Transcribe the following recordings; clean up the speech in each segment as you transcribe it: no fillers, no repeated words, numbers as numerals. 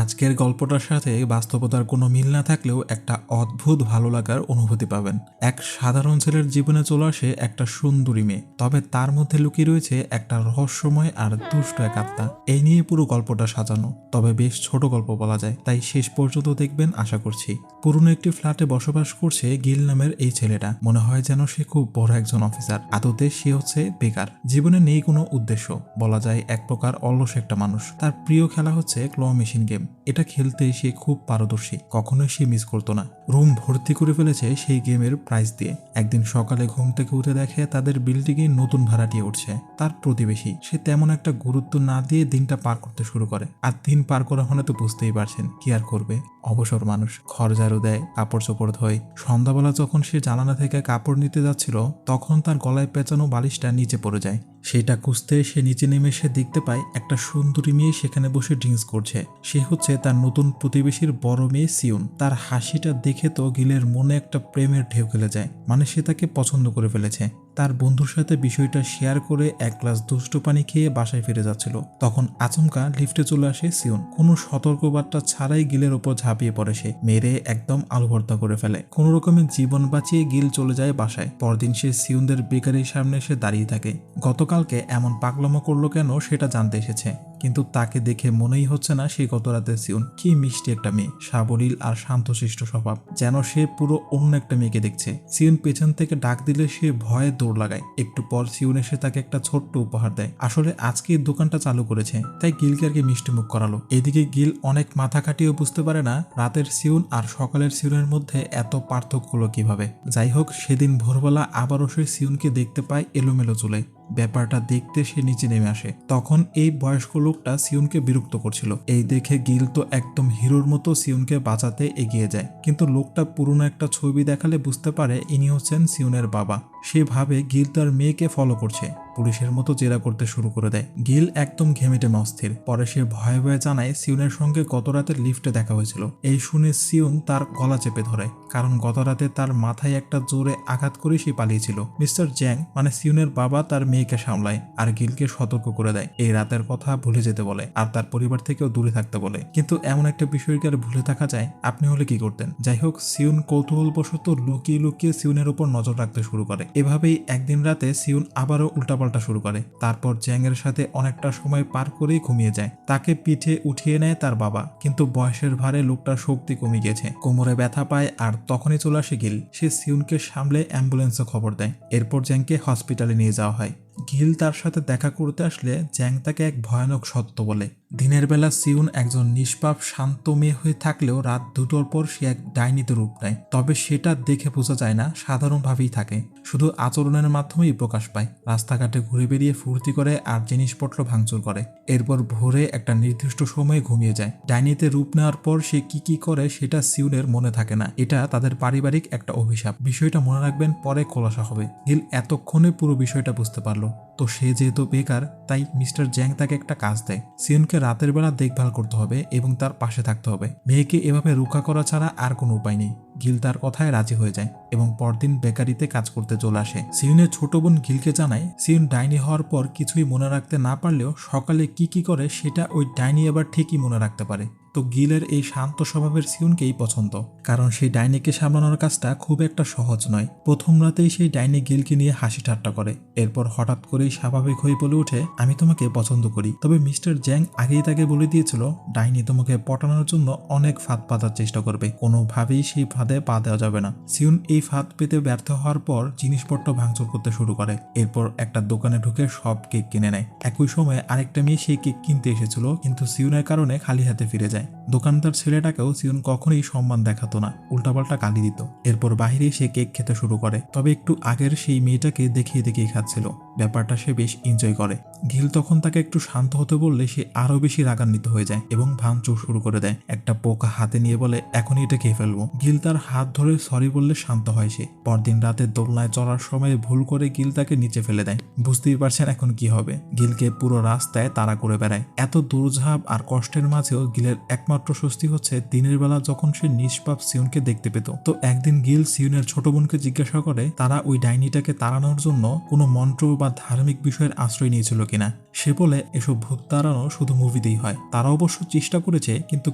আজকের গল্পটার সাথে বাস্তবতার কোনো মিল না থাকলেও একটা অদ্ভুত ভালো লাগার অনুভূতি পাবেন। এক সাধারণ ছেলের জীবনে চলে আসে একটা সুন্দরী মেয়ে, তবে তার মধ্যে লুকিয়ে রয়েছে একটা রহস্যময় আর দুষ্ট এক আত্মা। এই নিয়ে পুরো গল্পটা সাজানো, তবে বেশ ছোট গল্প বলা যায়, তাই শেষ পর্যন্ত দেখবেন আশা করছি। পুরনো একটি ফ্ল্যাটে বসবাস করছে গিল নামের এই ছেলেটা। মনে হয় যেন সে খুব বড় একজন অফিসার, আদতে সে হচ্ছে বেকার। জীবনে নেই কোনো উদ্দেশ্য, বলা যায় এক প্রকার অলস একটা মানুষ। তার প্রিয় খেলা হচ্ছে ক্ল মেশিন গেম। এটা খেলতে সে খুব পারদর্শী, কখনোই সে মিস করতো না। রুম ভর্তি করে ফেলেছে সেই গেমের প্রাইজ দিয়ে। একদিন সকালে ঘুম থেকে উঠে দেখে তাদের বিল্ডিংয়ে নতুন ভাড়াটিয়া উঠছে, তার প্রতিবেশী। সে তেমন একটা গুরুত্ব না দিয়ে দিনটা পার করতে শুরু করে। আর দিন পার করা মানে তো বুঝতেই পারছেন, কি আর করবে, অবসর মানুষ। ঘর ঝাড়ু দেয়, কাপড় চোপড় ধোয়। সন্ধ্যাবেলা যখন সে জানালা থেকে কাপড় নিতে যাচ্ছিল, তখন তার গলায় পেঁচানো বালিশটা নিচে পড়ে যায়। সেটা খুঁজতে সে নিচে নেমে সে দেখতে পায় একটা সুন্দরী মেয়ে সেখানে বসে ড্রিঙ্কস করছে। সে হচ্ছে তার নতুন প্রতিবেশীর বড় মেয়ে সিউন। তার হাসিটা দেখে তো গিলের মনে একটা প্রেমের ঢেউ খেলে যায়, মানে সে তাকে পছন্দ করে ফেলেছে। তার বন্ধুর সাথে বিষয়টা শেয়ার করে এক গ্লাস দুষ্ট পানি খেয়ে বাসায় ফিরে যাচ্ছিল, তখন আচমকা লিফটে চলে আসে সিউন। কোনো সতর্কবার্তা ছাড়াই গিলের ওপর ঝাঁপিয়ে পড়ে সে, মেরে একদম আলু ভর্তা করে ফেলে। কোনো রকমের জীবন বাঁচিয়ে গিল চলে যায় বাসায়। পরদিন সে সিউনদের বেকারির সামনে এসে দাঁড়িয়ে থাকে। গতকালকে এমন পাগলামো করলো কেন সেটা জানতে এসেছে, কিন্তু তাকে দেখে মনেই হচ্ছে না সে গত রাতে সিউন। কি মিষ্টি একটা মেয়ে, সাবলীল আর শান্তশিষ্ট স্বভাব, যেন সে পুরো অন্য একটা মেয়েকে দেখছে। সিউন পেছন থেকে ডাক দিলে সে ভয়ে দৌড় লাগায়। একটু পর সিউন এসে তাকে একটা ছোট্ট উপহার দেয়। আসলে আজকে এই দোকানটা চালু করেছে, তাই গিলকে আর কি মিষ্টি মুখ করালো। এদিকে গিল অনেক মাথা কাটিয়েও বুঝতে পারে না রাতের সিউন আর সকালের সিউনের মধ্যে এত পার্থক্য হলো কিভাবে। যাই হোক, সেদিন ভোরবেলা আবারও সে সিউনকে দেখতে পায় এলোমেলো চুলে। ব্যাপারটা দেখতে সে নিচে নেমে আসে। তখন এই বয়স্ক লোকটা সিউনকে বিরক্ত করছিল। এই দেখে গিল তো একদম হিরোর মতো সিউনকে বাঁচাতে এগিয়ে যায়, কিন্তু লোকটা পুরনো একটা ছবি দেখালে বুঝতে পারে ইনি হচ্ছেন সিউনের বাবা। সে ভাবে গিল তার মেয়েকে ফলো করছে, পুলিশের মতো জেরা করতে শুরু করে দেয়। গিল একদম ঘেমেটে অস্থির। পরে সে ভয়ে ভয়ে জানায় সিউনের সঙ্গে গত রাতের লিফটে দেখা হয়েছিল। এই শুনে সিউন তার গলা চেপে ধরে, কারণ গত রাতে তার মাথায় একটা জোরে আঘাত করে সে পালিয়েছিল। মিস্টার জ্যাং মানে সিউনের বাবা তার মেয়েকে সামলায় আর গিলকে সতর্ক করে দেয় এই রাতের কথা ভুলে যেতে বলে, আর তার পরিবার থেকেও দূরে থাকতে বলে। কিন্তু এমন একটা বিষয়কে আর ভুলে থাকা যায়? আপনি হলে কি করতেন? যাই হোক, সিউন কৌতূহলবশত লুকিয়ে লুকিয়ে সিউনের উপর নজর রাখতে শুরু করে। এভাবেই একদিন রাতে সিউন আবারও উল্টাপাল্টা শুরু করে। তারপর জ্যাং এর সাথে অনেকটা সময় পার করেই ঘুমিয়ে যায়। তাকে পিঠে উঠিয়ে নেয় তার বাবা, কিন্তু বয়সের ভারে লোকটার শক্তি কমে গিয়েছে, কোমরে ব্যথা পায়। আর তখনই চলে আসে গিল। সে সিউনকে সামলে অ্যাম্বুলেন্সে খবর দেয়। এরপর জ্যাংকে হসপিটালে নিয়ে যাওয়া হয়। গিল তার সাথে দেখা করতে আসলে জ্যাং তাকে এক ভয়ানক সত্য বলে। দিনের বেলা সিউন একজন নিষ্পাপ শান্ত মেয়ে হয়ে থাকলেও রাত 2টোর পর সে এক ডাইনিতে রূপ নেয়। তবে সেটা দেখে বোঝা যায় না, সাধারণভাবেই থাকে, শুধু আচরণের মাধ্যমেই প্রকাশ পায়। রাস্তাঘাটে ঘুরে বেরিয়ে ফুর্তি করে আর জিনিসপত্র ভাঙচুর করে। এরপর ভোরে একটা নির্দিষ্ট সময়ে ঘুমিয়ে যায়। ডাইনিতে রূপ নেওয়ার পর সে কি করে সেটা সিউনের মনে থাকে না। এটা তাদের পারিবারিক একটা অভিশাপ। বিষয়টা মনে রাখবেন, পরে খোলাসা হবে। গিল এতক্ষণে পুরো বিষয়টা বুঝতে পারলো। তো সে যেহেতু বেকার, তাই মিস্টার জ্যাং তাকে একটা কাজ দেয়। সিউনকে রাতের বেলা দেখভাল করতে হবে এবং তার পাশে থাকতে হবে। মেয়েকে এভাবে রক্ষা করা ছাড়া আর কোনো উপায় নেই। গিল তার কথায় রাজি হয়ে যায় এবং পরদিন বেকারিতে কাজ করতে চলে আসে। সিউনের ছোট বোন গিলকে জানায় সিউন ডাইনি হওয়ার পর কিছুই মনে রাখতে না পারলেও সকালে কি করে সেটা ওই ডাইনি এবার ঠিকই মনে রাখতে পারে। তো গিলের এই শান্ত স্বভাবের সিউনকেই পছন্দ, কারণ সেই ডাইনিকে সামলানোর কাজটা খুব একটা সহজ নয়। প্রথম রাতেই সেই ডাইনি গিলকে নিয়ে হাসি ঠাট্টা করে। এরপর হঠাৎ করেই স্বাভাবিক হয়ে বলে ওঠে, আমি তোমাকে পছন্দ করি। তবে মিস্টার জ্যাং আগেই তাকে বলে দিয়েছিল ডাইনি তোমাকে পটানোর জন্য অনেক ফাঁদ পাতার চেষ্টা করবে, কোনোভাবেই সেই ফাঁদে পা দেওয়া যাবে না। সিউন এই ফাঁদ পেতে ব্যর্থ হওয়ার পর জিনিসপত্র ভাঙচুর করতে শুরু করে। এরপর একটা দোকানে ঢুকে সব কেক কিনে নেয়। একই সময় আরেকটা মেয়ে সেই কেক কিনতে এসেছিল, কিন্তু সিউনের কারণে খালি হাতে ফিরে যায়। দোকানদার ছেলেটাকেও সিউন কখনোই সম্মান দেখাতো না, উল্টাপাল্টা গালি দিত। এরপর বাইরে সে কেক খেতে শুরু করে, তবে একটু আগের সেই মেয়েটাকে দেখিয়ে খাচ্ছিল। ব্যাপারটা সে বেশ এনজয় করে। গিল তখন তাকে একটু শান্ত হতে বললে সে আরো বেশি রাগান্বিত হয়ে যায় এবং ভাঙচুর শুরু করে দেয়। একটা পোকা হাতে নিয়ে বলে, এখনই এটা খেয়ে ফেলবো। গিল তার হাত ধরে সরি বললে শান্ত হয় সে। পরদিন রাতে দোলনায় চড়ার সময় ভুল করে গিল তাকে নিচে ফেলে দেয়। বুঝতেই পারছেন এখন কি হবে। গিলকে পুরো রাস্তায় তাড়া করে বেড়ায়। এত দৌড়ঝাঁপ আর কষ্টের মাঝেও গিলের একমাত্র স্বস্তি হচ্ছে দিনের বেলা যখন সে নিষ্পাপ সিউনকে দেখতে পেত। তো একদিন গিল সিউনের ছোট বোনকে জিজ্ঞাসা করে তারা ওই ডাইনিটাকে তাড়ানোর জন্য কোনো মন্ত্র বা ধার্মিক বিষয়ের আশ্রয় নিয়েছিল কিনা। সে বলে এসব ভূত তাড়ানো শুধু মুভিতেই হয়, তারা অবশ্য চেষ্টা করেছে কিন্তু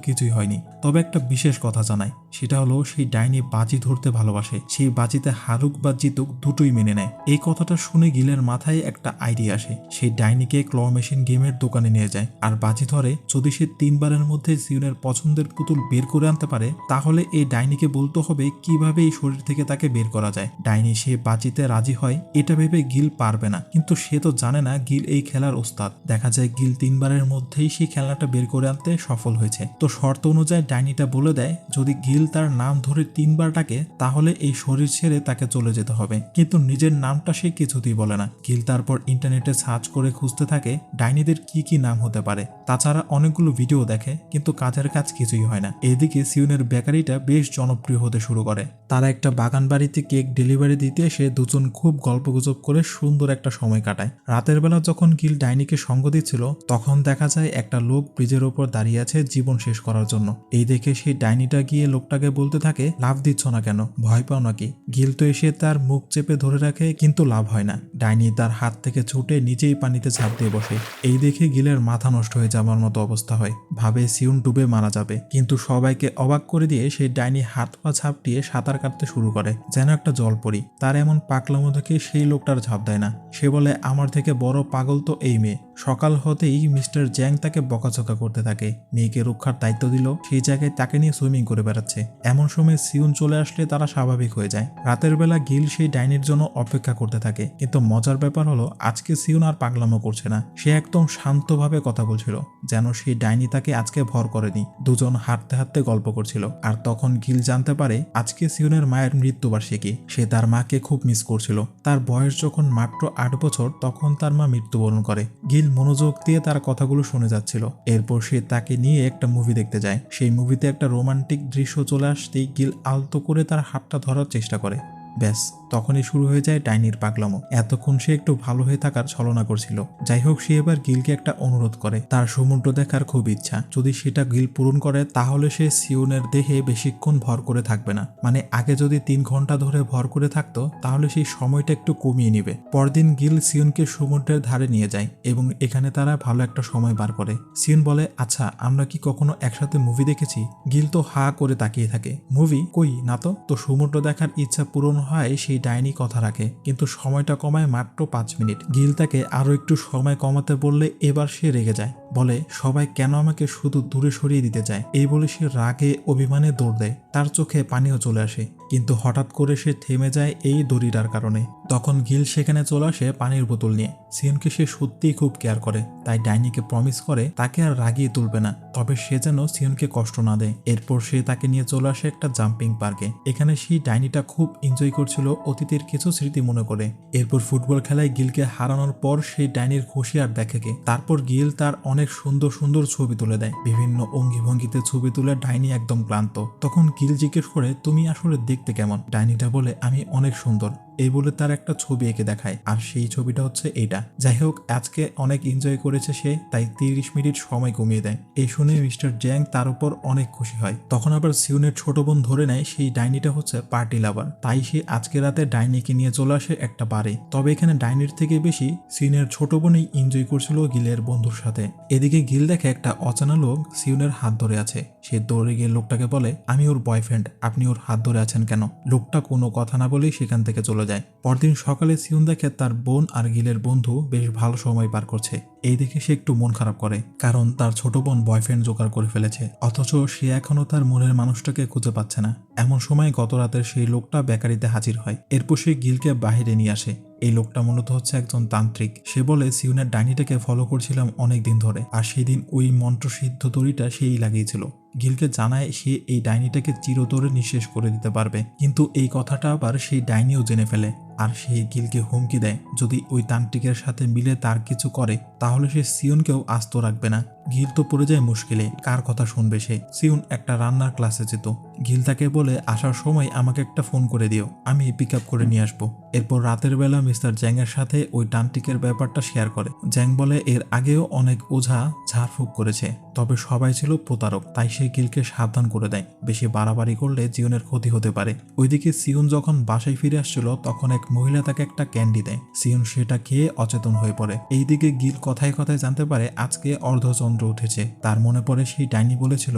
কিছুই হয়নি। তবে একটা বিশেষ কথা জানায়, সেটা হলো সেই ডাইনি বাজি ধরতে ভালোবাসে, সেই বাজিতে হারুক বা জিতুক দুটোই মেনে নেয়। এই কথাটা শুনে গিলের মাথায় একটা আইডিয়া আসে। সেই ডাইনিকে ক্ল মেশিন গেমের দোকানে নিয়ে যায় আর বাজি ধরে যদি সে 3 বারের মধ্যে সিউনের পছন্দের পুতুল বের করে আনতে পারে, তাহলে এই ডাইনিকে বলতে হবে কিভাবে এই শরীর থেকে তাকে বের করা যায়। ডাইনি সে বাজিতে রাজি হয়, এটা ভেবে গিল পারবে না, কিন্তু সে তো জানে না গিল এই খেলার ওস্তাদ। দেখা যায় গিল 3 বারের মধ্যেই সেই খেলাটা বের করে আনতে সফল হয়েছে। তো শর্ত অনুযায়ী ডাইনিটা বলে দেয় যদি গিল তার নাম ধরে 3 বার ডাকে তাহলে এই শরীর ছেড়ে তাকে চলে যেতে হবে, কিন্তু নিজের নামটা সে কিছুতেই বলে না। গিল তারপর ইন্টারনেটে সার্চ করে খুঁজতে থাকে ডাইনিদের কি কি নাম হতে পারে। তাছাড়া অনেকগুলো ভিডিও দেখে, কিন্তু কাজের কাজ কিছুই হয় না। এদিকে সিউনের বেকারিটা বেশ জনপ্রিয় হতে শুরু করে। তারা একটা বাগান বাড়িতে কেক ডেলিভারি দিতে এসে দুজন খুব গল্পগুজব করে সুন্দর একটা সময় কাটায়। রাতের বেলা যখন গিল ডাইনিকে সঙ্গ দিচ্ছিল, তখন দেখা যায় একটা লোক ব্রিজের ওপর দাঁড়িয়ে আছে জীবন শেষ করার জন্য। এই দেখে সেই ডাইনিটা গিয়ে লোকটাকে বলতে থাকে লাভ দিচ্ছ না কেন, ভয় পাও নাকি। গিল তো এসে তার মুখ চেপে ধরে রাখে, কিন্তু লাভ হয় না। ডাইনি তার হাত থেকে ছুটে নিচেই পানিতে ঝাঁপ দিয়ে বসে। এই দেখে গিলের মাথা নষ্ট হয়ে যাওয়ার মতো অবস্থা হয়, ভাবে সিউন ডুবে মারা যাবে। কিন্তু সবাইকে অবাক করে দিয়ে সেই ডাইনি হাত পা ঝাপটিয়ে সাঁতার কাটতে শুরু করে, যেন একটা জলপরি। তার এমন পাগলামো দেখে সেই লোকটার ঝাঁপ দেয় না। সে বলে আমার থেকে বড় পাগল তো এই মেয়ে। সকাল হতেই মিস্টার জ্যাং তাকে বকাঝকা করতে থাকে, মেয়েকে রক্ষার দায়িত্ব দিল, সেই জায়গায় তাকে নিয়ে সুইমিং করে বেড়াচ্ছে। এমন সময় সিউন চলে আসলে তারা স্বাভাবিক হয়ে যায়। রাতের বেলা গিল সেই ডাইনির জন্য অপেক্ষা করতে থাকে, কিন্তু মজার ব্যাপার হলো আজকে সিউন আর পাগলামো করছে না। সে একদম শান্তভাবে কথা বলছিল, যেন সেই ডাইনি তাকে আজকে ভর করেনি। দুজন হাঁটতে হাঁটতে গল্প করছিল। আর তখন গিল জানতে পারে আজকে সিউনের মায়ের মৃত্যুবার্ষিকী। সে তার মাকে খুব মিস করছিল। তার বয়স যখন মাত্র 8 বছর তখন তার মা মৃত্যুবরণ করে। গিল মনোযোগ দিয়ে তার কথাগুলো শুনে যাচ্ছিল। এরপর সে তাকে নিয়ে একটা মুভি দেখতে যায়। সেই মুভিতে একটা রোমান্টিক দৃশ্য চলে আসতেই গিল আলতো করে তার হাতটা ধরার চেষ্টা করে। ব্যাস, তখনই শুরু হয়ে যায় ডাইনির পাগলামো। এতক্ষণ সে একটু ভালো হয়ে থাকার ছলনা করছিল। যাই হোক, সে এবার গিলকে একটা অনুরোধ করে, তার সমুদ্র দেখার খুব ইচ্ছা। যদি সেটা গিল পূরণ করে তাহলে সে সিউনের দেহে বেশিক্ষণ ভর করে থাকবে না। মানে আগে যদি 3 ঘন্টা ধরে ভর করে থাকতো, তাহলে সেই সময়টা একটু কমিয়ে নিবে। পরদিন গিল সিউনকে সমুদ্রের ধারে নিয়ে যায় এবং এখানে তারা ভালো একটা সময় বার করে। সিউন বলে আচ্ছা আমরা কি কখনো একসাথে মুভি দেখেছি? গিল তো হা করে তাকিয়ে থাকে। মুভি কই না তো সমুদ্র দেখার ইচ্ছা পূরণ হয় সেই ডাইনি কথা রাখে, কিন্তু সময়টা কমায় মাত্র 5 মিনিট। গিল তাকে আরো একটু সময় কমাতে বললে এবার সে রেগে যায়, বলে সবাই কেন আমাকে শুধু দূরে সরিয়ে দিতে চায়। এই বলে সে রাগে অভিমানে দৌড় দেয়। তার চোখে পানিও চলে আসে, কিন্তু হঠাৎ করে সে থেমে যায় এই দড়িটার কারণে। তখন গিল সেখানে চলে আসে পানির বোতল নিয়ে। সিউনকে সে সত্যিই খুব কেয়ার করে, তাই ডাইনিকে প্রমিস করে তাকে আর রাগিয়ে তুলবে না, তবে সে যেন সিউনকে কষ্ট না দেয়। এরপর সে তাকে নিয়ে চলে আসে একটা জাম্পিং পার্কে। এখানে সেই ডাইনিটা খুব এনজয় করছিল অতীতের কিছু স্মৃতি মনে করে। এরপর ফুটবল খেলায় গিলকে হারানোর পর সেই ডাইনির খুশি আর দেখে কে। তারপর গিল তার অনেক সুন্দর সুন্দর ছবি তুলে দেয়, বিভিন্ন অঙ্গি ভঙ্গিতে ছবি তুলে ডাইনি একদম ক্লান্ত। তখন গিল জিজ্ঞেস করে তুমি আসলে দেখতে কেমন? ডাইনিটা বলে আমি অনেক সুন্দর। এই বলে তার একটা ছবি এঁকে দেখায়, আর সেই ছবিটা হচ্ছে এইটা। যাই হোক, আজকে অনেক এনজয় করেছে সে, তাই 30 মিনিট সময় কমিয়ে দেয়। এই শুনে মিস্টার জ্যাং তার উপর অনেক খুশি হয়। তখন আবার সিউনের ছোট বোন ধরে নেয় সেই ডাইনিটা হচ্ছে পার্টি লাভার, তাই সে আজকে রাতে ডাইনিকে নিয়ে চলে আসে একটা বারে। তবে এখানে ডাইনির থেকে বেশি সিউনের ছোট বোনই এনজয় করছিল গিলের বন্ধুর সাথে। এদিকে গিল দেখে একটা অজানা লোক সিউনের হাত ধরে আছে। সে দৌড়ে গিয়ে লোকটাকে বলে আমি ওর বয়ফ্রেন্ড, আপনি ওর হাত ধরে আছেন কেন? লোকটা কোনো কথা না বলেই সেখান থেকে চলে যায়। পরদিন সকালে সিউন দেখে তার বোন আর গিলের বন্ধু বেশ ভালো সময় পার করছে। এই দেখে সে একটু মন খারাপ করে, কারণ তার ছোট বোন বয়ফ্রেন্ড জোগাড় করে ফেলেছে, অথচ সে এখনো তার মনের মানুষটাকে খুঁজে পাচ্ছে না। এমন সময় গত রাতের সেই লোকটা বেকারিতে হাজির হয়। এরপর সে গিলকে বাহিরে নিয়ে আসে। এই লোকটা মূলত হচ্ছে একজন তান্ত্রিক। সে বলে সিউনের ডাইনিটাকে ফলো করছিলাম অনেক দিন ধরে, আর সেই দিন ওই মন্ত্রসিদ্ধ দড়িটা সেই লাগিয়েছিল। গিলকে জানায় সে এই ডাইনিটাকে চিরতরে নিঃশেষ করে দিতে পারবে, কিন্তু এই কথাটা আবার সেই ডাইনিও জেনে ফেলে। আর সে গিলকে হুমকি দেয় যদি ওই তান্ত্রিকের সাথে মিলে তার কিছু করে তাহলে সে সিউনকেও আস্ত রাখবে না। গিল তো পড়ে যায় মুশকিলে, কার কথা শুনবে সে। সিউন একটা রান্নার ক্লাসে যেত। গিল তাকে বলে আসার সময় আমাকে একটা ফোন করে দিও, আমি পিক আপ করে নিয়ে আসবো। এরপর রাতের বেলা মিস্টার জ্যাং এর সাথে ওই তান্ত্রিকের ব্যাপারটা শেয়ার করে। জ্যাং বলে এর আগেও অনেক ওঝা ঝাড়ফুঁক করেছে, তবে সবাই ছিল প্রতারক, তাই সে গিলকে সাবধান করে দেয় বেশি বাড়াবাড়ি করলে জীবনের ক্ষতি হতে পারে। ওইদিকে সিউন যখন বাসায় ফিরে আসছিল তখন এক মহিলা তাকে একটা ক্যান্ডি দেয়। সিউন সেটা খেয়ে অচেতন হয়ে পড়ে। এইদিকে গিল কথায় কথায় জানতে পারে আজকে অর্ধচন্দ্র উঠেছে। তার মনে পড়ে সেই ডাইনি বলেছিল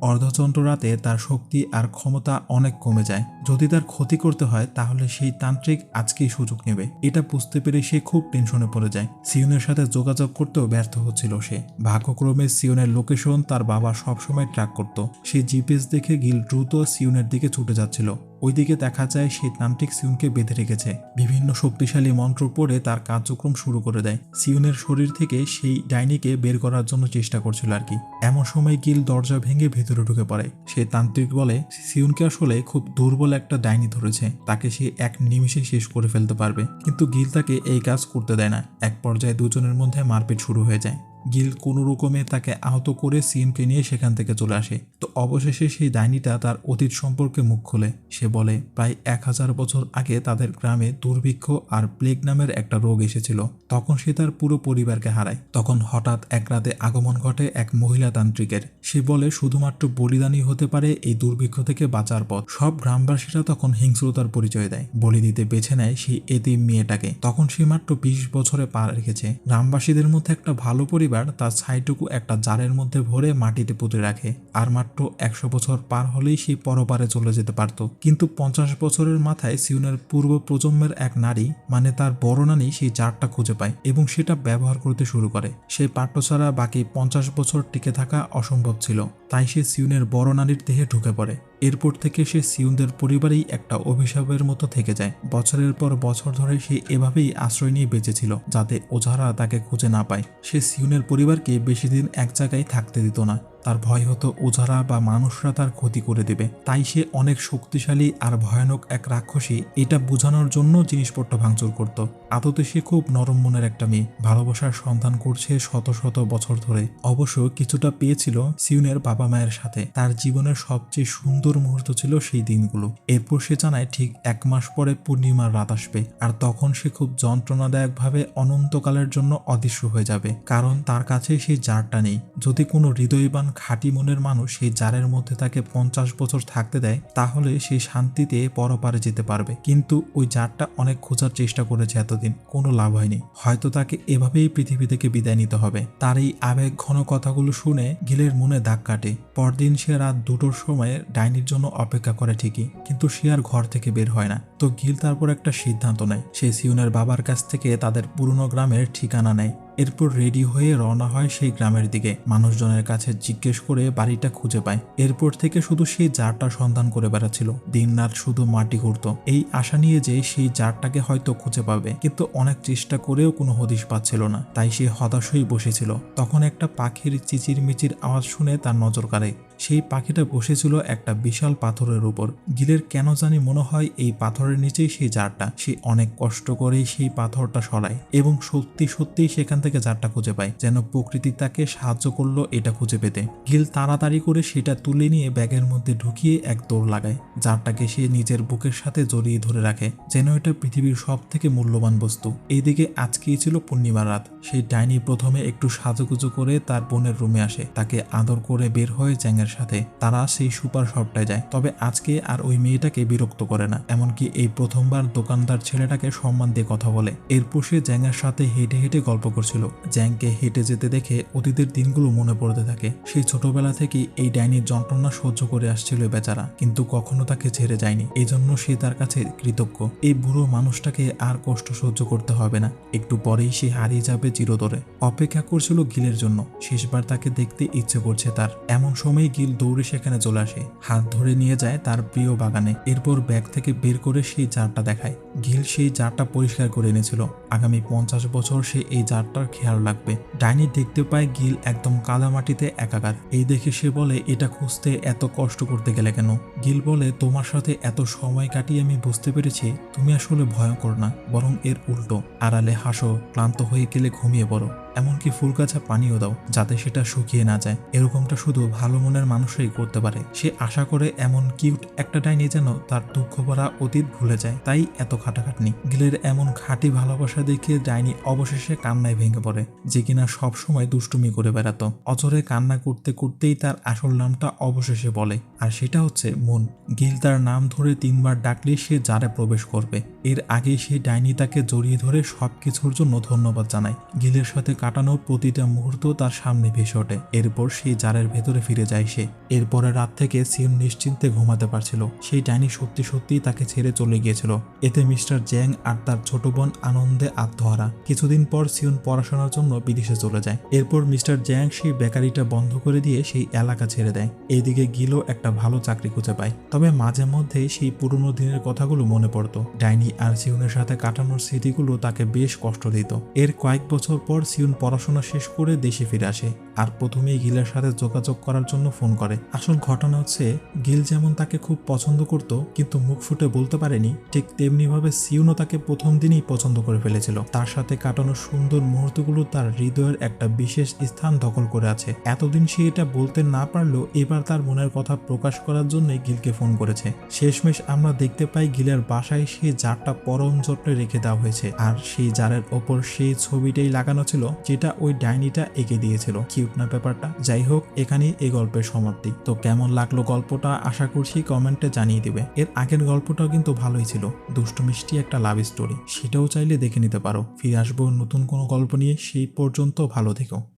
অর্ধচন্দ্র রাতে তার শক্তি আর ক্ষমতা অনেক কমে যায়, যদি তার ক্ষতি করতে হয় তাহলে সেই তান্ত্রিক আজকেই সুযোগ নেবে। এটা বুঝতে পেরে সে খুব টেনশনে পড়ে যায়। সিউনের সাথে যোগাযোগ করতেও ব্যর্থ হচ্ছিল সে। ভাগ্যক্রমে সিউনের লোকেশন তার বাবা সবসময় ট্র্যাক করত। সে জিপিএস দেখে গিল দ্রুত সিউনের দিকে ছুটে যাচ্ছিল। ওইদিকে দেখা যায় সেই তান্ত্রিক সিউনকে বেঁধে রেখেছে। বিভিন্ন শক্তিশালী মন্ত্র পড়ে তার কার্যক্রম শুরু করে দেয়। সিউনের শরীর থেকে সেই ডাইনিকে বের করার জন্য চেষ্টা করছিল আর কি। এমন সময় গিল দরজা ভেঙে ভেতরে ঢুকে পড়ে। সেই তান্ত্রিক বলে সিউনকে আসলে খুব দুর্বল একটা ডাইনি ধরেছে, তাকে সে এক নিমিষে শেষ করে ফেলতে পারবে। কিন্তু গিল তাকে এই কাজ করতে দেয় না। এক পর্যায়ে দুজনের মধ্যে মারপিট শুরু হয়ে যায়। গিল কোনো রকমে তাকে আহত করে সিউনকে নিয়ে সেখান থেকে চলে আসে। তো অবশেষে সেই ডাইনিটা তার অতীত সম্পর্কে মুখ খোলে। সে বলে প্রায় 1000 বছর আগে তাদের গ্রামে দুর্ভিক্ষ আর প্লেগ নামের একটা রোগ এসেছিল। তখন সে তার পুরো পরিবারকে হারায়। তখন হঠাৎ এক রাতে আগমন ঘটে এক মহিলা তান্ত্রিকের। সে বলে শুধুমাত্র বলিদানই হতে পারে এই দুর্ভিক্ষ থেকে বাঁচার পথ। সব গ্রামবাসীরা তখন হিংস্রতার পরিচয় দেয়, বলি দিতে বেছে নেয় সেই এতিম মেয়েটাকে। তখন সে মাত্র 20 বছরে পা রেখেছে। গ্রামবাসীদের মধ্যে একটা ভালো পরিবার তার ছাইটুকু একটা জারের মধ্যে ভরে মাটিতে পুঁতে রাখে। আর মাত্র 100 বছর পার হলেই সেই পরপারে চলে যেতে পারত। কিন্তু 50 বছরের মাথায় সিউনের পূর্ব প্রজন্মের এক নারী, মানে তার বড় নানি, সেই জারটা খুঁজে পায় এবং সেটা ব্যবহার করতে শুরু করে। সেই পাঠ্য ছাড়া বাকি 50 বছর টিকে থাকা অসম্ভব ছিল। তাই সে সিউনের বড় নারীর দেহে ঢুকে পড়ে। এরপর থেকে সে সিউনদের পরিবারেই একটা অভিশাপের মতো থেকে যায়। বছরের পর বছর ধরে সে এভাবেই আশ্রয় নিয়ে বেঁচেছিল, যাতে ওঝারা তাকে খুঁজে না পায়। সে সিউনের পরিবারকে বেশি দিন এক জায়গায় থাকতে দিত না। তার ভয় হতো ওঝারা বা মানুষরা তার ক্ষতি করে দেবে। তাই সে অনেক শক্তিশালী আর ভয়ানক এক রাক্ষসী, এটা বোঝানোর জন্য জিনিসপত্র ভাঙচুর করত। আদতে সে খুব নরম মনের একটা মেয়ে, ভালোবাসার সন্ধান করছে শত শত বছর ধরে। অবশ্য কিছুটা পেয়েছিল সিউনের বাবা মায়ের সাথে। তার জীবনের সবচেয়ে সুন্দর মুহূর্ত ছিল সেই দিনগুলো। এরপর সে জানায় ঠিক 1 মাস পরে পূর্ণিমার রাত আসবে, আর তখন সে খুব যন্ত্রণাদায়কভাবে অনন্তকালের জন্য অদৃশ্য হয়ে যাবে। কারণ তার কাছে সেই জারটা নেই। যদি কোনো হৃদয়বান খাঁটি মনের মানুষ সেই জারের মধ্যে তাকে 50 বছর থাকতে দেয়, তাহলে সে শান্তিতে পরপারে যেতে পারবে। কিন্তু ওই জারটা অনেক খোঁজার চেষ্টা করেছে এতদিন, কোনো লাভ হয়নি। হয়তো তাকে এভাবেই পৃথিবী থেকে বিদায় নিতে হবে। তার এই আবেগ ঘন কথাগুলো শুনে গিলের মনে দাগ কাটে। পরদিন সে রাত 2টোর সময় ডাইনির জন্য অপেক্ষা করে ঠিকই, কিন্তু সে আর ঘর থেকে বের হয় না। তো গিল তারপর একটা সিদ্ধান্ত নেয়। সে সিউনের বাবার কাছ থেকে তাদের পুরনো গ্রামের ঠিকানা নেয়। এরপর রেডি হয়ে রওনা হয় সেই গ্রামের দিকে। মানুষজনের কাছে জিজ্ঞেস করে বাড়িটা খুঁজে পায়। এরপর থেকে শুধু সেই জারটা সন্ধান করে বেড়াচ্ছিল। দিনরাত শুধু মাটি ঘুরত, এই আশা নিয়ে যে সেই জারটাকে হয়তো খুঁজে পাবে। কিন্তু অনেক চেষ্টা করেও কোনো হদিশ পাচ্ছিল না। তাই সে হতাশ হয়ে বসেছিল। তখন একটা পাখির চিচির মিচির আওয়াজ শুনে তার নজর কাড়ে। সেই পাখিটা বসেছিল একটা বিশাল পাথরের উপর। গিলের কেন জানি মনে হয় এই পাথরের নিচেই সেই জারটা। সে অনেক কষ্ট করে সেই পাথরটা সরায় এবং সত্যি সত্যিই সেখান থেকে জারটা খুঁজে পায়, যেন প্রকৃতি তাকে সাহায্য করলো এটা খুঁজে পেতে। গিল তাড়াতাড়ি করে সেটা তুলে নিয়ে ব্যাগের মধ্যে ঢুকিয়ে এক দৌড় লাগায়। জারটাকে সে নিজের বুকের সাথে জড়িয়ে ধরে রাখে, যেন এটা পৃথিবীর সব থেকে মূল্যবান বস্তু। এইদিকে আজকেই ছিল পূর্ণিমার রাত। সেই ডাইনি প্রথমে একটু সাজুগুজু করে তার বোনের রুমে আসে। তাকে আদর করে বের হয়ে জ্যাংয়ের সাথে তারা সেই সুপার শপটায় যায়। তবে আজকে আর ওই মেয়েটাকে বিরক্ত করে না, এমনকি এই প্রথমবার দোকানদার ছেলেটাকে সম্মান দিয়ে কথা বলে। এরপর সে জ্যাংয়ের সাথে হেঁটে হেঁটে গল্প করছিল। জ্যাংকে হেঁটে যেতে দেখে অতীতের দিনগুলো মনে পড়তে থাকে। সেই ছোটবেলা থেকে এই ডাইনির যন্ত্রণা সহ্য করে আসছিল বেচারা, কিন্তু কখনো তাকে ছেড়ে যায়নি। এই জন্য সে তার কাছে কৃতজ্ঞ। এই বুড়ো মানুষটাকে আর কষ্ট সহ্য করতে হবে না। একটু পরেই সে হারিয়ে যাবে চিরতরে। অপেক্ষা করছিল গিলের জন্য। শেষবার তাকে দেখতে ইচ্ছে করছে তার। এমন সময় গিল দৌড়ে সেখানে চলে আসে, হাত ধরে নিয়ে যায় তার প্রিয় বাগানে। এরপর ব্যাগ থেকে বের করে সেই জারটা দেখায়। গিল সেই জারটা পরিষ্কার করে এনেছিল। আগামী 50 বছর সে এই জারটার খেয়াল রাখবে। ডাইনি দেখতে পায় গিল একদম কাদা মাটিতে একাকার। এই দেখে সে বলে এটা খুঁজতে এত কষ্ট করতে গেলে কেন? গিল বলে তোমার সাথে এত সময় কাটিয়ে আমি বুঝতে পেরেছি তুমি আসলে ভয়ঙ্কর না, বরং এর উল্টো। আড়ালে হাসো, ক্লান্ত হয়ে গেলে ঘুমিয়ে পড়ো, এমনকি ফুল গাছা পানিও দাও যাতে সেটা শুকিয়ে না যায়। এরকমটা শুধু ভালো মনের মানুষই করতে পারে। সে আশা করে এমন কিউট একটা ডাইনি যেন তার দুঃখ ভরা অতীত ভুলে যায়, তাই এত খাটাখাটনি। গিলের এমন খাঁটি ভালোবাসা দেখে ডাইনি অবশেষে কান্নায় ভেঙে পড়ে। যে কিনা সবসময় দুষ্টুমি করে বেড়াতো। অঝরে কান্না করতে করতেই তার আসল নামটা অবশেষে বলে, আর সেটা হচ্ছে মুন। গিল তার নাম ধরে 3 বার ডাকলে সে জারে প্রবেশ করবে। এর আগে সেই ডাইনি তাকে জড়িয়ে ধরে সবকিছুর জন্য ধন্যবাদ জানায়। গিলের সাথে কাটানো প্রতিটা মুহূর্ত তার সামনে ভেসে ওঠে। এরপর সেই জারের ভেতরে ফিরে যায় সে। এরপরের রাত থেকে সিউন নিশ্চিন্তে ঘুমাতে পারছিল। সেই ডাইনি সত্যি সত্যিই তাকে ছেড়ে চলে গিয়েছিল। এতে মিস্টার জ্যাং আর তার ছোট বোন আনন্দে আত্মহারা। কিছুদিন পর সিউন পড়াশোনার জন্য বিদেশে চলে যায়। এরপর মিস্টার জ্যাং সেই বেকারিটা বন্ধ করে দিয়ে সেই এলাকা ছেড়ে দেয়। এইদিকে গিলও একটা ভালো চাকরি খুঁজে পায়। তবে মাঝে মধ্যে সেই পুরনো দিনের কথাগুলো মনে পড়তো। ডাইনি আর সিউনের সাথে কাটানোর স্মৃতিগুলো তাকে বেশ কষ্ট দিত। এর কয়েক বছর পর সিউন পড়াশোনা শেষ করে দেশে ফিরে আসে আর প্রথমেই গিলের সাথে যোগাযোগ করার জন্য ফোন করে। আসল ঘটনা হচ্ছে, গিল যেমন তাকে খুব পছন্দ করত কিন্তু মুখ ফুটে বলতে পারেনি, ঠিক তেমনি ভাবে সিউনও তাকে প্রথম দিনই পছন্দ করে ফেলেছিল। তার সাথে কাটানো সুন্দর মুহূর্তগুলো তার হৃদয়ের একটা বিশেষ স্থান দখল করে আছে। এতদিন সে এটা বলতে না পারলেও এবার তার মনের কথা প্রকাশ করার জন্য গিলকে ফোন করেছে। শেষমেশ আমরা দেখতে পাই গিলের বাসায় সেই জারটা পরম যত্নে রেখে দেওয়া হয়েছে আর সেই জারের ওপর সেই ছবিটাই লাগানো ছিল যেটা ওই ডাইনিটা এঁকে দিয়েছিল। কিউট না ব্যাপারটা? যাই হোক, এখানেই এই গল্পের সমাপ্তি। তো কেমন লাগলো গল্পটা আশা করছি কমেন্টে জানিয়ে দিবে। এর আগের গল্পটাও কিন্তু ভালোই ছিল, দুষ্টু মিষ্টি একটা লাভ স্টোরি, সেটাও চাইলে দেখে নিতে পারো। ফিরে আসবো নতুন কোনো গল্প নিয়ে, সেই পর্যন্ত ভালো থেকো।